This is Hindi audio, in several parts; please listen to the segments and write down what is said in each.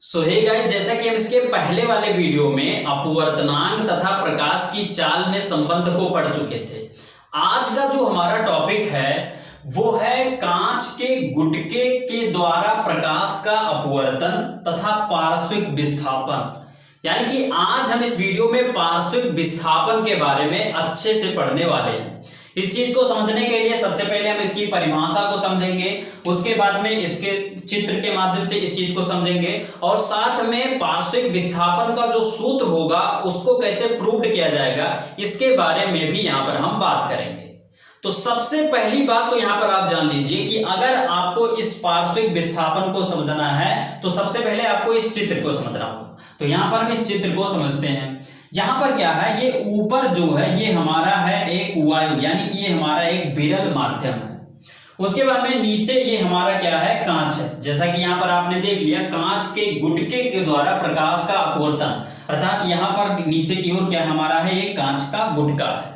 सो हे गाइस, जैसा कि हम इसके पहले वाले वीडियो में अपवर्तनांक तथा प्रकाश की चाल में संबंध को पढ़ चुके थे। आज का जो हमारा टॉपिक है वो है कांच के गुटके के द्वारा प्रकाश का अपवर्तन तथा पार्श्विक विस्थापन। यानी कि आज हम इस वीडियो में पार्श्विक विस्थापन के बारे में अच्छे से पढ़ने वाले हैं। इस चीज को समझने के लिए सबसे पहले हम इसकी परिभाषा को समझेंगे, उसके बाद में इसके चित्र के माध्यम से इस चीज को समझेंगे और साथ में पार्श्विक विस्थापन का जो सूत्र होगा उसको कैसे प्रूव्ड किया जाएगा इसके बारे में भी यहाँ पर हम बात करेंगे। तो सबसे पहली बात तो यहाँ पर आप जान लीजिए कि अगर आपको इस पार्श्विक विस्थापन को समझना है तो सबसे पहले आपको इस चित्र को समझना होगा। तो यहाँ पर हम इस चित्र को समझते हैं। यहाँ पर क्या है, ये ऊपर जो है ये हमारा है एक वायु, यानी कि ये हमारा एक विरल माध्यम है। उसके बाद में नीचे ये हमारा क्या है, कांच है। जैसा कि यहाँ पर आपने देख लिया, कांच के गुटके के द्वारा प्रकाश का अपवर्तन, अर्थात यहाँ पर नीचे की ओर क्या हमारा है, ये कांच का गुटका है।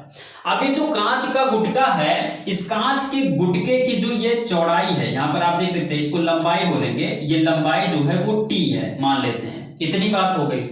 अब ये जो कांच का गुटका है, इस कांच के गुटके की जो ये चौड़ाई है, यहाँ पर आप देख सकते हैं, इसको लंबाई बोलेंगे। ये लंबाई जो है वो टी है, मान लेते हैं। इतनी बात हो गई।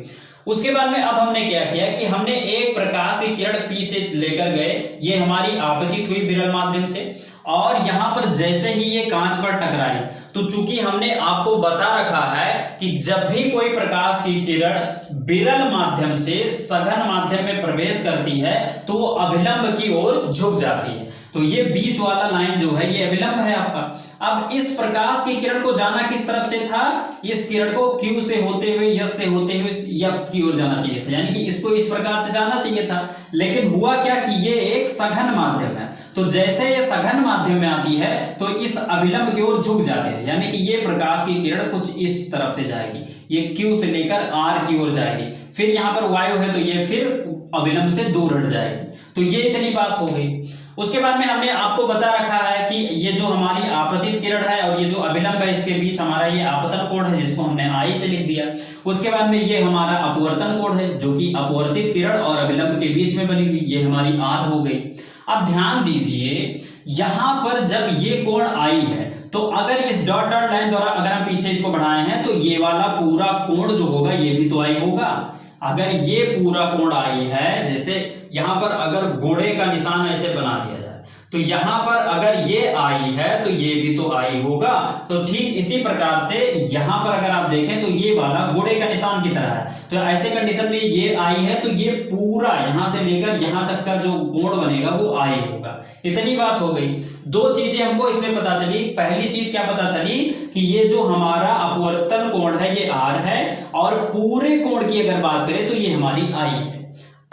उसके बाद में अब हमने क्या किया कि हमने एक प्रकाश की किरण P से लेकर गए, ये हमारी आपतित हुई विरल माध्यम से, और यहाँ पर जैसे ही ये कांच पर टकराई तो चूंकि हमने आपको बता रखा है कि जब भी कोई प्रकाश की किरण विरल माध्यम से सघन माध्यम में प्रवेश करती है तो वो अभिलंब की ओर झुक जाती है। तो ये बीच वाला लाइन जो है ये अभिलंब है आपका। अब इस प्रकाश की किरण को जाना किस तरफ से था, इस किरण को Q से होते हुए, S से होते हुए F की ओर जाना चाहिए था, यानी कि इसको इस प्रकार से जाना चाहिए था। लेकिन हुआ क्या कि ये एक सघन माध्यम है, तो जैसे ये सघन माध्यम में आती है तो इस अभिलंब की ओर झुक जाते हैं, यानी कि ये प्रकाश की किरण कुछ इस तरफ से जाएगी, ये Q से लेकर R की ओर जाएगी। फिर यहाँ पर वायु है तो ये फिर अभिलंब से दूर हट जाएगी। तो ये इतनी बात हो गई। उसके बाद में हमने आपको बता रखा है कि ये जो हमारी आपतित किरण है और ये जो अभिलंब है, इसके बीच हमारा ये आपतन कोण है, जिसको हमने I से लिख दिया। उसके बाद में ये हमारा अपवर्तन कोण है, जो कि अपवर्तित किरण और अभिलंब के बीच में बनी हुई, ये हमारी R हो गई। अब ध्यान दीजिए, यहाँ पर जब ये कोण I है तो अगर इस डॉट डॉट लाइन द्वारा अगर हम पीछे इसको बढ़ाए हैं तो ये वाला पूरा कोण जो होगा ये भी तो I होगा। अगर ये पूरा कोण I है, जैसे यहाँ पर अगर घोड़े का निशान ऐसे बना दिया जाए तो यहाँ पर अगर ये I है तो ये भी तो I होगा। तो ठीक इसी प्रकार से यहाँ पर अगर आप देखें तो ये वाला घोड़े का निशान की तरह है। तो ऐसे कंडीशन में ये I है तो ये पूरा यहाँ से लेकर यहाँ तक का जो कोण बनेगा वो I होगा। इतनी बात हो गई। दो चीजें हमको इसमें पता चली। पहली चीज क्या पता चली कि ये जो हमारा अपवर्तन कोण है ये R है, और पूरे कोण की अगर बात करें तो ये हमारी I है।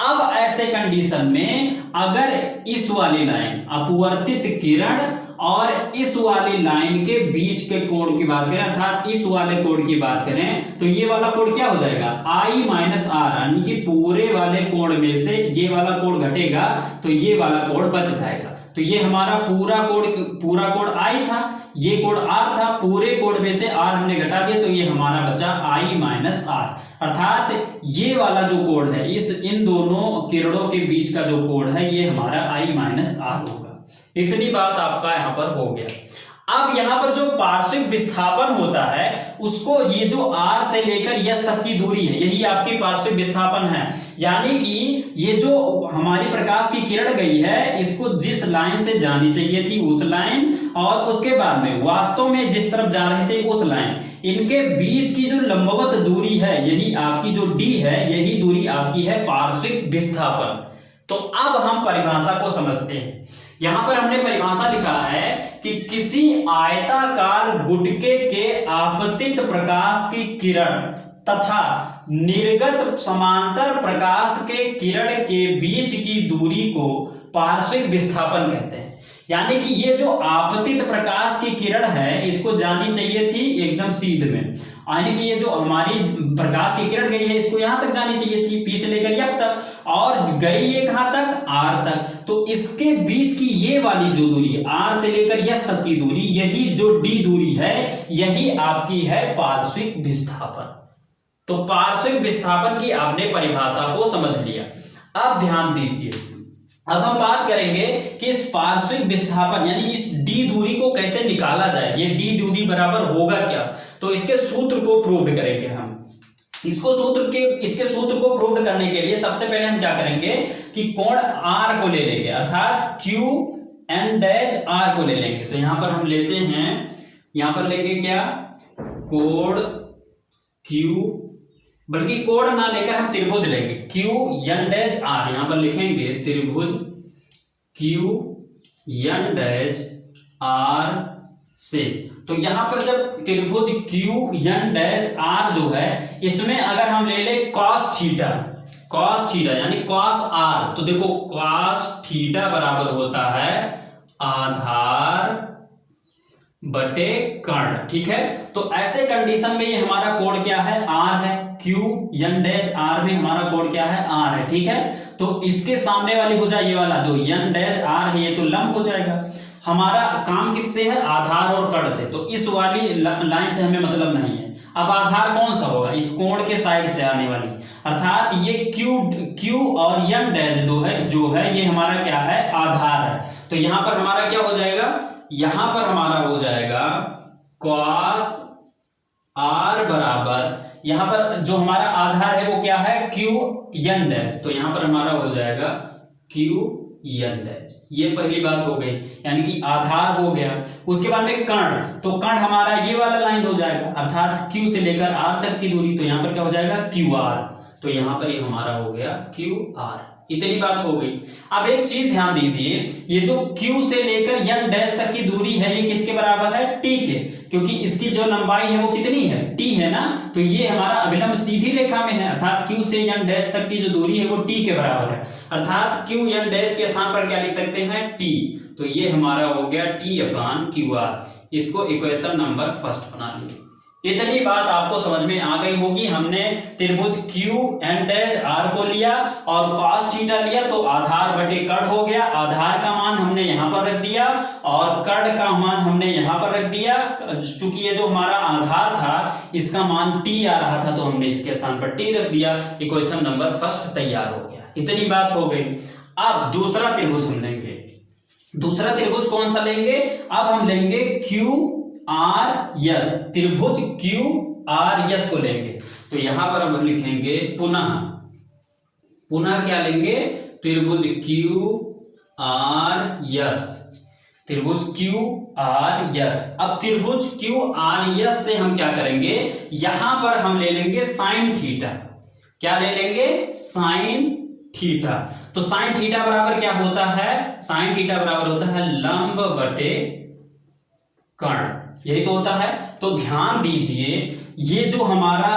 अब ऐसे कंडीशन में अगर इस वाली लाइन अपवर्तित किरण और इस वाली लाइन के बीच के कोण की बात करें, अर्थात इस वाले कोण की बात करें, तो ये वाला कोण क्या हो जाएगा, I माइनस R, यानी कि पूरे वाले कोण में से ये वाला कोण घटेगा तो ये वाला कोण बच जाएगा। तो ये हमारा पूरा कोण I था, ये कोण R था, पूरे कोण में से R हमने घटा दिया तो ये हमारा बचा I माइनस R, अर्थात ये वाला जो कोण है, इन दोनों किरणों के बीच का जो कोण है ये हमारा I माइनस R होगा। इतनी बात आपका यहाँ पर हो गया। अब यहाँ पर जो पार्श्विक विस्थापन होता है उसको, ये जो R से लेकर S तक की दूरी है यही आपकी पार्श्विक विस्थापन है। यानी कि ये जो हमारी प्रकाश की किरण गई है इसको जिस लाइन से जानी चाहिए थी उस लाइन, और उसके बाद में वास्तव में जिस तरफ जा रहे थे उस लाइन, इनके बीच की जो लंबवत दूरी है यही आपकी जो D है, यही दूरी आपकी है पार्श्विक विस्थापन। तो अब हम परिभाषा को समझते हैं। यहां पर हमने परिभाषा लिखा है कि किसी आयताकार गुटके के आपतित प्रकाश की किरण तथा निर्गत समांतर प्रकाश के किरण के बीच की दूरी को पार्श्विक विस्थापन कहते हैं। यानी कि ये जो आपतित प्रकाश की किरण है इसको जानी चाहिए थी एकदम सीध में, यानी कि ये जो हमारी प्रकाश की किरण गई है इसको यहां तक जानी चाहिए थी, P से लेकर F तक, और गई ये कहां तक, R तक। तो इसके बीच की ये वाली जो दूरी R से लेकर S तक की दूरी, यही जो D दूरी है यही आपकी है पार्श्विक विस्थापन। तो पार्श्विक विस्थापन की आपने परिभाषा को समझ लिया। अब ध्यान दीजिए, अब हम बात करेंगे कि इस पार्श्विक विस्थापन यानी इस d दूरी को कैसे निकाला जाए, ये d दूरी बराबर होगा क्या। तो इसके सूत्र को प्रूव करेंगे हम। इसके सूत्र को प्रूव करने के लिए सबसे पहले हम क्या करेंगे कि कोण r को ले लेंगे, अर्थात q n डैश r को ले लेंगे। तो यहां पर हम लेते हैं, यहां पर लेंगे क्या, कोण q, बल्कि कोण ना लेकर हम त्रिभुज लेंगे, क्यू एन डैश आर। यहां पर लिखेंगे त्रिभुज क्यू एन डैश आर से। तो यहां पर जब त्रिभुज क्यू एन डैश आर जो है, इसमें अगर हम ले ले कॉस थीटा यानी कॉस आर, तो देखो कॉस थीटा बराबर होता है आधार बटे कर्ण, ठीक है। तो ऐसे कंडीशन में ये हमारा कोण क्या है, आर है, क्यू एन डैश आर में हमारा कोण क्या है, आर है, ठीक है। तो इसके सामने वाली भुजा ये वाला जो एन डैश आर है, ये तो लंब हो जाएगा। हमारा काम किससे है, आधार और कर्ण से। तो इस वाली लाइन से हमें मतलब नहीं है। अब आधार कौन सा होगा, इस कोण के साइड से आने वाली, अर्थात ये क्यू और एन डैश जो है ये हमारा क्या है, आधार है। तो यहां पर हमारा क्या हो जाएगा, यहां पर हमारा हो जाएगा cos r बराबर, यहां पर जो हमारा आधार है वो क्या है, क्यू एन डैश। तो यहां पर हमारा हो जाएगा क्यू एन डैश। ये पहली बात हो गई, यानी कि आधार हो गया। उसके बाद में कर्ण, तो कर्ण हमारा ये वाला लाइन हो जाएगा, अर्थात क्यू से लेकर r तक की दूरी। तो यहां पर क्या हो जाएगा, क्यू आर। तो यहां पर ये हमारा हो गया क्यू आर। इतनी बात हो गई। अब एक चीज ध्यान दीजिए, ये जो Q से लेकर n डैश तक की दूरी है, ये किसके बराबर है, T के, क्योंकि इसकी जो लंबाई है वो कितनी है, T है ना। तो ये हमारा अभिलंब सीधी रेखा में है, अर्थात Q से n डैश तक की जो दूरी है वो T के बराबर है, अर्थात Q n डैश के स्थान पर क्या लिख सकते हैं, T। तो ये हमारा हो गया T अपान क्यू आर। इसको इक्वेशन नंबर फर्स्ट बना लिया। इतनी बात आपको समझ में आ गई होगी। हमने त्रिभुज क्यू एन डैश आर को लिया और cos थीटा लिया, तो आधार बटे कर्ण हो गया। आधार का मान हमने यहां पर रख दिया और कर्ण का मान हमने यहां पर रख दिया। चूंकि ये जो हमारा आधार था इसका मान t आ रहा था, तो हमने इसके स्थान पर t रख दिया। इक्वेशन नंबर फर्स्ट तैयार हो गया। इतनी बात हो गई। अब दूसरा त्रिभुज हम लेंगे। दूसरा त्रिभुज कौन सा लेंगे, अब हम लेंगे क्यू आर यस, त्रिभुज क्यू आर यस को लेंगे। तो यहां पर हम लिखेंगे पुनः क्या लेंगे, त्रिभुज क्यू आर यस, त्रिभुज क्यू आर यस। अब त्रिभुज क्यू आर यस से हम क्या करेंगे, यहां पर हम ले लेंगे साइन थीटा। क्या ले लेंगे, साइन थीटा। तो साइन थीटा बराबर क्या होता है, साइन थीटा बराबर होता है लंब बटे कर्ण, यही तो होता है। तो ध्यान दीजिए, ये जो हमारा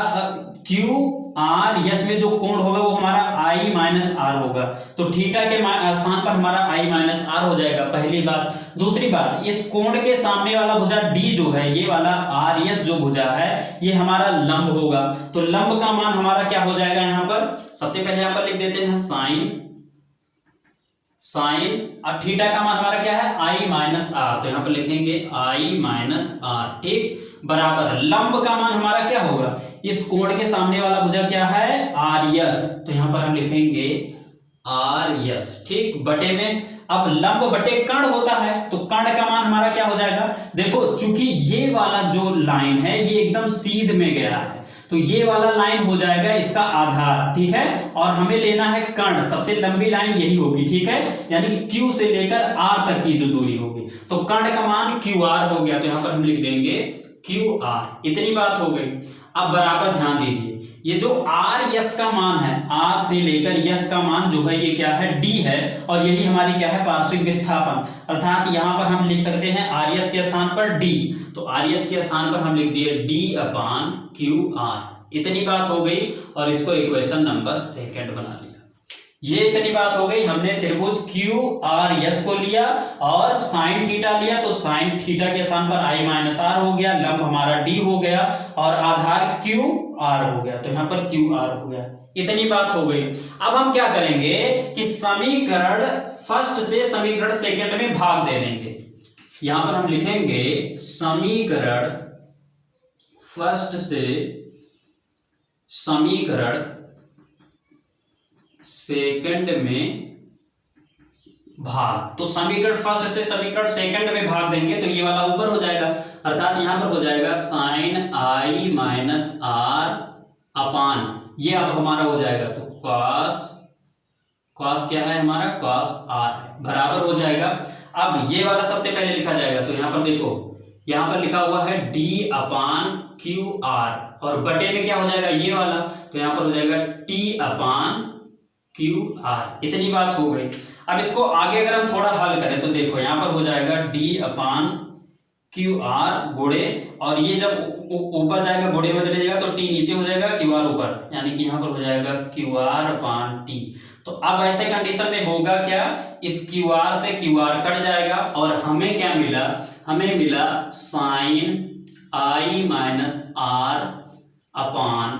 क्यू आर यस में जो कोण होगा वो हमारा आई माइनस आर होगा। तो थीटा के स्थान पर हमारा आई माइनस आर हो जाएगा, पहली बात। दूसरी बात, इस कोण के सामने वाला भुजा डी जो है, ये वाला आर यस जो भुजा है, ये हमारा लंब होगा। तो लंब का मान हमारा क्या हो जाएगा, यहां पर सबसे पहले यहां पर लिख देते हैं साइन और थीटा का मान हमारा क्या है, आई माइनस आर। तो यहां पर लिखेंगे आई माइनस आर, ठीक, बराबर लंब का मान हमारा क्या होगा, इस कोण के सामने वाला भुजा क्या है, आर यस। तो यहां पर हम लिखेंगे आर यस, ठीक, बटे में। अब लंब बटे कर्ण होता है, तो कर्ण का मान हमारा क्या हो जाएगा, देखो चूंकि ये वाला जो लाइन है ये एकदम सीध में गया है, तो ये वाला लाइन हो जाएगा इसका आधार, ठीक है। और हमें लेना है कर्ण, सबसे लंबी लाइन यही होगी, ठीक है, यानी कि Q से लेकर R तक की जो दूरी होगी। तो कर्ण का मान QR हो गया, तो यहां पर हम लिख देंगे QR। इतनी बात हो गई। अब बराबर ध्यान दीजिए, ये जो R यस का मान है, R से लेकर यस का मान जो है ये क्या है, D है, और यही हमारी क्या है, पार्श्विक विस्थापन। अर्थात यहां पर हम लिख सकते हैं R यस के स्थान पर D, तो R यस के स्थान पर हम लिख दिए D अपान QR। इतनी बात हो गई और इसको इक्वेशन नंबर सेकंड बना लिया। ये इतनी बात हो गई, हमने त्रिभुज क्यू आर यस को लिया और साइन थीटा लिया, तो साइन थीटा के स्थान पर आई माइनस आर हो गया, लंब हमारा डी हो गया और आधार क्यू आर हो गया, तो यहां पर क्यू आर हो गया। इतनी बात हो गई। अब हम क्या करेंगे कि समीकरण फर्स्ट से समीकरण सेकंड में भाग दे देंगे। यहां पर हम लिखेंगे समीकरण फर्स्ट से समीकरण सेकंड में भाग, तो समीकरण फर्स्ट से समीकरण सेकंड में भाग देंगे तो ये वाला ऊपर हो जाएगा, अर्थात यहां पर हो जाएगा साइन आई माइनस आर अपान, ये अब हमारा हो जाएगा तो कॉस क्या है हमारा, कॉस आर है, बराबर हो जाएगा। अब ये वाला सबसे पहले लिखा जाएगा, तो यहां पर देखो, यहां पर लिखा हुआ है d अपान क्यू आर, और बटे में क्या हो जाएगा ये वाला, तो यहां पर हो जाएगा t अपान क्यू आर। इतनी बात हो गई। अब इसको आगे अगर हम थोड़ा हल करें तो देखो यहां पर हो जाएगा d अपान क्यू आर गुणे, और ये जब ऊपर जाएगा गुणे में चले जाएगा तो t नीचे हो जाएगा, क्यू आर ऊपर, यानी कि यहां पर हो जाएगा क्यू आर अपान टी। तो अब ऐसे कंडीशन में होगा क्या, इस क्यू आर से क्यू आर कट जाएगा और हमें क्या मिला, हमें मिला sine I minus R upon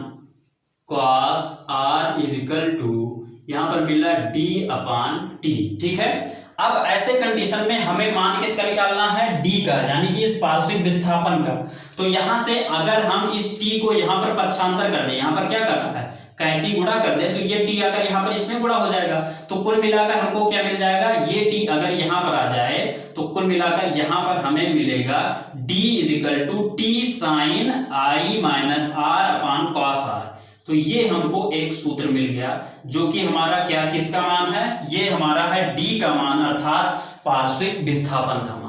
cos R is equal to, यहां पर मिला d अपान टी। ठीक है, अब ऐसे कंडीशन में हमें मान किसका निकालना है, d का, यानी कि इस पार्श्विक विस्थापन का। तो यहां से अगर हम इस t को यहां पर पक्षांतर कर दें, यहां पर क्या करना है, कैंची गुणा कर दे, तो ये t आकर यहां पर इसमें गुणा हो जाएगा, तो कुल मिलाकर हमको क्या मिल जाएगा, ये t अगर यहां पर आ जाए तो कुल मिलाकर यहां पर हमें मिलेगा d is equal to T sine I minus R upon cos R. तो ये हमको एक सूत्र मिल गया जो कि हमारा क्या, किसका मान है, ये हमारा है d का मान, अर्थात पार्श्विक विस्थापन का मान।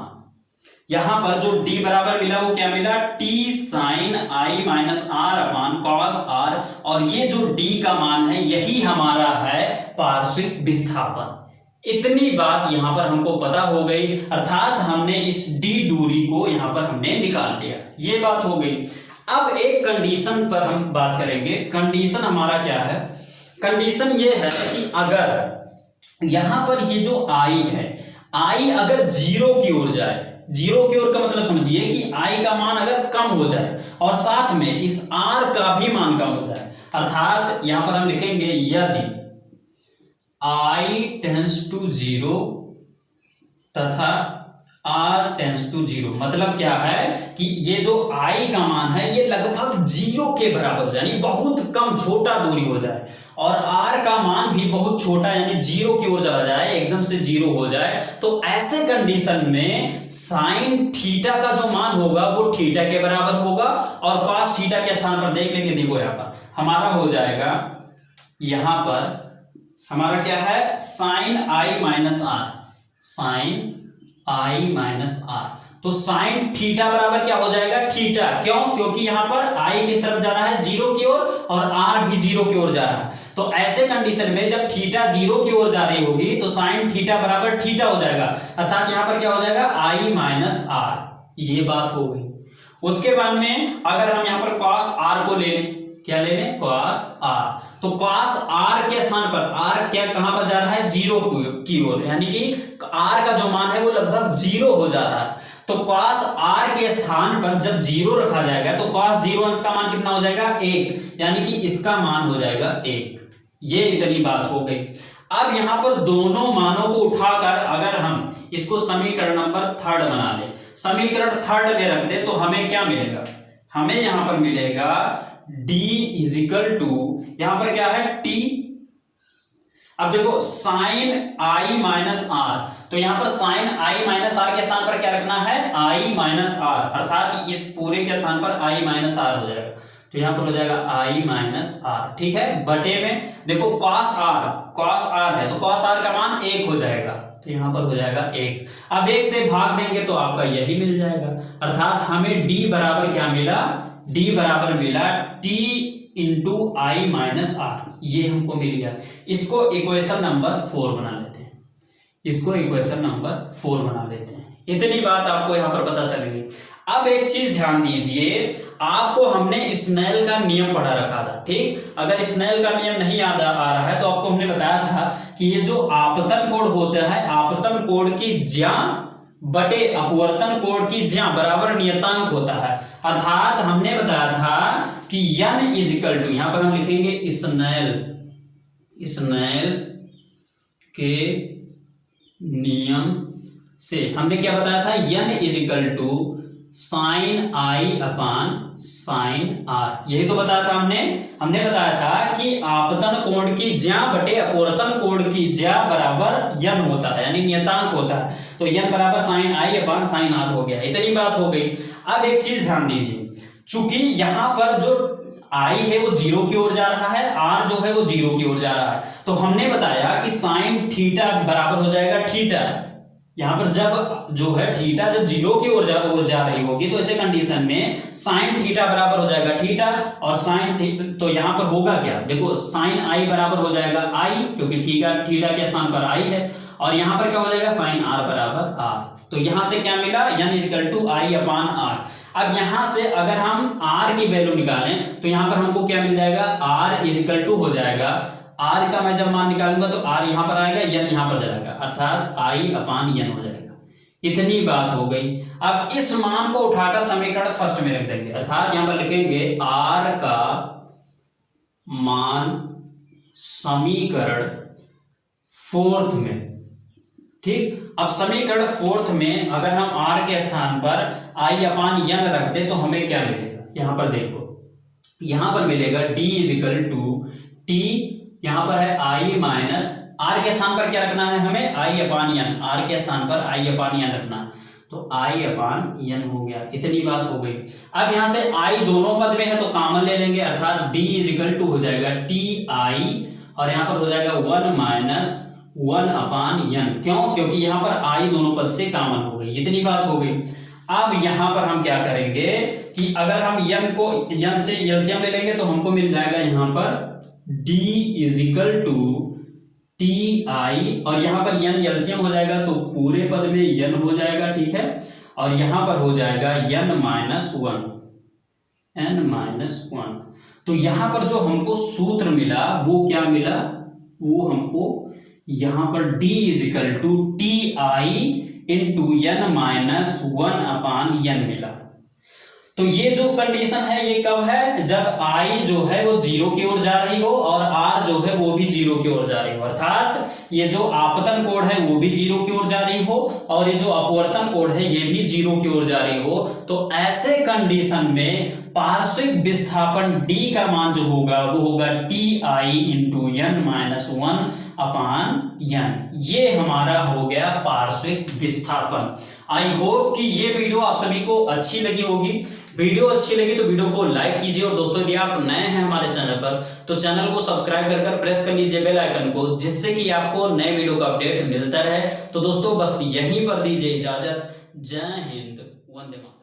यहां पर जो d बराबर मिला वो क्या मिला, t sine I minus R upon cos R, और ये जो d का मान है यही हमारा है पार्श्विक विस्थापन। इतनी बात यहां पर हमको पता हो गई, अर्थात हमने इस d दूरी को यहां पर हमने निकाल लिया, ये बात हो गई। अब एक कंडीशन पर हम बात करेंगे। कंडीशन हमारा क्या है, कंडीशन ये है कि अगर यहां पर ये जो i है, i अगर जीरो की ओर जाए, जीरो की ओर का मतलब समझिए कि i का मान अगर कम हो जाए और साथ में इस r का भी मान कम हो जाए, अर्थात यहां पर हम लिखेंगे यदि i टेंड्स टू जीरो तथा r टेंड्स टू जीरो, मतलब क्या है कि ये जो i का मान है ये लगभग जीरो के बराबर हो जाए, यानी बहुत कम छोटा दूरी हो जाए, और r का मान भी बहुत छोटा यानी जीरो की ओर चला जाए, एकदम से जीरो हो जाए, तो ऐसे कंडीशन में साइन थीटा का जो मान होगा वो थीटा के बराबर होगा, और कॉस थीटा के स्थान पर देख लेंगे, देखो यहाँ पर हमारा हो जाएगा, यहां पर हमारा क्या है, sine I minus R, sine I minus R, तो साइन थीटा बराबर क्या हो जाएगा, थीटा, क्यों, क्योंकि यहां पर आई किस तरफ जा रहा है, जीरो की ओर, और आर भी जीरो की ओर जा रहा है। तो ऐसे कंडीशन में जब थीटा जीरो की ओर जा रही होगी तो साइन थीटा बराबर थीटा हो जाएगा, अर्थात यहां पर क्या हो जाएगा, आई माइनस आर, ये बात हो गई। उसके बाद में अगर हम यहां पर कॉस आर को ले लें, क्या ले लें, कॉस आर, तो कॉस आर के स्थान पर, आर क्या कहां पर जा रहा है, जीरो की ओर, यानी कि आर का जो मान है वो लगभग जीरो हो जा रहा है, तो कॉस आर के स्थान पर जब जीरो रखा जाएगा तो कॉस जीरो अंश का मान कितना हो जाएगा, एक, यानी कि इसका मान हो जाएगा एक। ये इतनी बात हो गई। अब यहां पर दोनों मानों को उठाकर अगर हम इसको समीकरण नंबर थर्ड बना ले, समीकरण थर्ड में रख दे, तो हमें क्या मिलेगा, हमें यहां पर मिलेगा d इज इक्वल टू, यहां पर क्या है t, अब देखो साइन आई माइनस आर, तो यहां पर साइन आई माइनस आर के स्थान पर क्या रखना है, आई माइनस आर, अर्थात इस पूरे के स्थान पर आई माइनस आर हो जाएगा, तो यहां पर हो जाएगा आई माइनस आर, ठीक है, बटे में देखो कॉस आर है, तो कॉस आर का मान एक हो जाएगा, तो यहां पर हो जाएगा एक। अब एक से भाग देंगे तो आपका यही मिल जाएगा, अर्थात हमें d बराबर क्या मिला, d बराबर मिला t into I minus R, ये हमको मिल गया। इसको इक्वेशन नंबर 4 बना लेते हैं, इसको इक्वेशन नंबर 4 बना लेते हैं। इतनी बात आपको यहां पर पता चल गई। अब एक चीज ध्यान दीजिए, आपको हमने स्नेल का नियम पढ़ा रखा था, ठीक, अगर स्नेल का नियम नहीं याद आ रहा है तो आपको हमने बताया था कि ये जो आपतन कोण होता है, आपतन कोण की ज्या बटे अपवर्तन कोण की ज्या बराबर नियतांक होता है, अर्थात हमने बताया था कि n इज इक्वल टू, यहां पर हम लिखेंगे स्नेल के नियम से हमने क्या बताया था, n is equal to sine I upon sine R. यही तो बताया था हमने बताया था कि आपतन कोण की ज्या बटे अपवर्तन कोण की ज्या बराबर यन होता है, यानी नियतांक होता है। तो यन बराबर sine I upon sine R हो गया। इतनी बात हो गई। अब एक चीज ध्यान दीजिए, चूंकि यहां पर जो आई है वो 0 की ओर जा रहा है, आर जो है वो 0 की ओर जा रहा है, तो हमने बताया कि साइन थीटा बराबर हो जाएगा थीटा। यहां पर जब जो है थीटा जब 0 की ओर जा रही होगी, तो ऐसे कंडीशन में साइन थीटा बराबर हो जाएगा थीटा, और साइन तो यहां पर होगा क्या, देखो साइन आई बराबर हो जाएगा आई, क्योंकि थीटा के स्थान पर आई है, और यहां पर क्या हो जाएगा साइन आर बराबर आर। तो यहां से क्या मिला, n equal to I upon R. अब यहां से अगर हम r की वैल्यू निकालें तो यहां पर हमको क्या मिल जाएगा, r इक्वल टू हो जाएगा, r का मैं जब मान निकालूंगा तो r यहां पर आएगा, n यहां पर जाएगा, अर्थात i अपान n हो जाएगा। इतनी बात हो गई। अब इस मान को उठाकर समीकरण फर्स्ट में रख देंगे, अर्थात यहां पर लिखेंगे r का मान समीकरण फोर्थ में। ठीक, अब समीकरण फोर्थ में अगर हम r के स्थान पर i अपान n रख दे तो हमें क्या मिलेगा, यहां पर देखो, यहां पर मिलेगा d इजिकल टू t, यहां पर है i माइनस r के स्थान पर क्या रखना है हमें, i अपान n, r के स्थान पर i अपान n रखना, तो i अपान n हो गया। इतनी बात हो गई। अब यहां से i दोनों पद में है तो कॉमन ले लेंगे, अर्थात d इजिकल टू हो जाएगा ti, और यहां पर हो जाएगा 1 माइनस 1 अपान n। क्यों, क्योंकि यहां पर i दोनों पद से कॉमन हो गई। इतनी बात हो गई। अब यहां पर हम क्या करेंगे कि अगर हम n से एलसीएम ले लेंगे तो हमको मिल जाएगा यहां पर d इजिकल टू ti, और यहां पर n एलसीएम हो जाएगा तो पूरे पद में n हो जाएगा, ठीक है, और यहां पर हो जाएगा n माइनस 1। तो यहां पर जो हमको सूत्र मिला वो क्या मिला, वो हमको यहां पर d is equal to ti into n minus 1 upon n मिला। तो ये जो कंडीशन है ये कब है, जब i जो है वो 0 की ओर जा रही हो और r जो है वो भी 0 की ओर जा रही हो, अर्थात ये जो आपतन कोण है वो भी 0 की ओर जा रही हो और ये जो अपवर्तन कोण है ये भी 0 की ओर जा रही हो। तो ऐसे कंडीशन में पार्श्विक विस्थापन d का मान जो होगा वो होगा ti into n minus 1 upon n। ये हमारा हो गया पार्श्विक विस्थापन। आई होप कि ये वीडियो आप सभी को अच्छी लगी होगी। वीडियो अच्छी लगी तो वीडियो को लाइक कीजिए, और दोस्तों यदि आप नए हैं हमारे चैनल पर तो चैनल को सब्सक्राइब कर प्रेस कर लीजिए बेल आइकन को, जिससे कि आपको नए वीडियो का अपडेट मिलता रहे। तो दोस्तों बस यहीं पर दीजिए इजाजत। जय हिंद, वंदे मातरम।